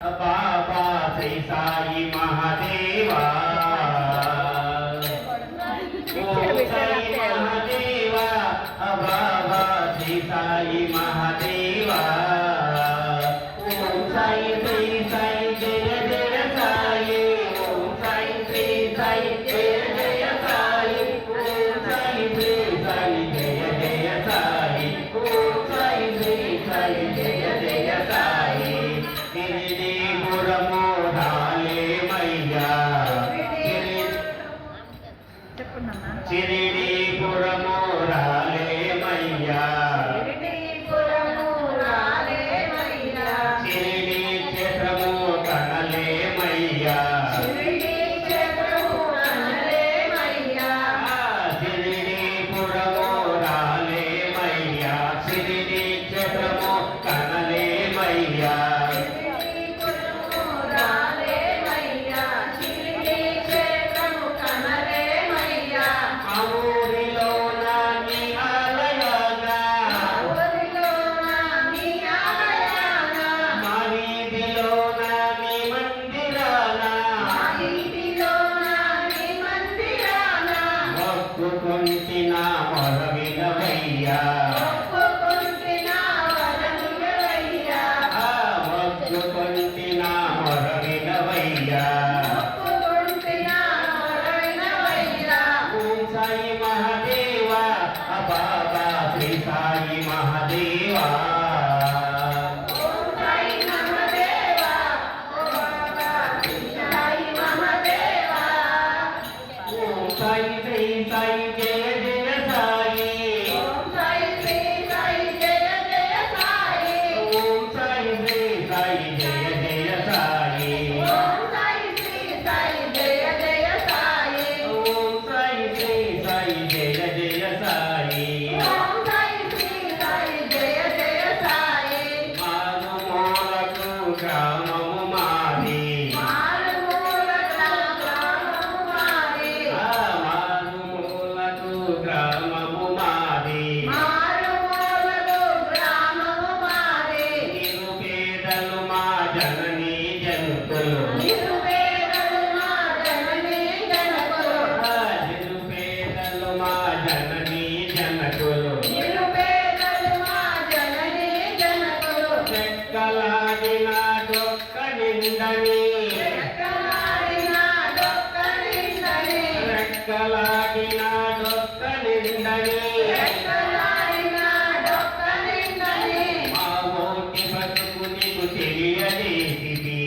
बाबा श्री साई महादेवा ओम साई महादेवा बाबा श्री साई महादेवा ओम साई श्री साई जय जय साई ओम साई श्री साई जय जय साई ओम साई श्री साई जय जय साई ओम साई श्री साई जय जय साई शिरडी पुरमो राले मैया शिरडी क्षेत्रमो कनले मैया शिरडी पुरमो राले मैया शिरडी क्षेत्रमो कनले मैया ఒప్పుకుంటినా వరవినవయ్యా ఒప్పుకుంటినా వరవినవయ్యా ఓం సాయి మహాదేవా బాబా శ్రీ సాయి మహాదేవా साई श्री साई जय जय साई ओम साई श्री साई जय जय साई ओम साई श्री साई जय जय साई ओम साई श्री साई जय जय साई ओम साई श्री साई जय जय साई ओम साई श्री साई जय जय साई मारुमूలకు గ్రామము మాది గ్రామము మాది నిరుపేదలు మా జననీ జనకులు నిరుపేదలు మా జననీ జనకులు చెక్కలాడిన డొక్క నిందని రెక్కలాడిన డొక్క నిందని మా మోటి బతుకు నీకు తెలియజేసిది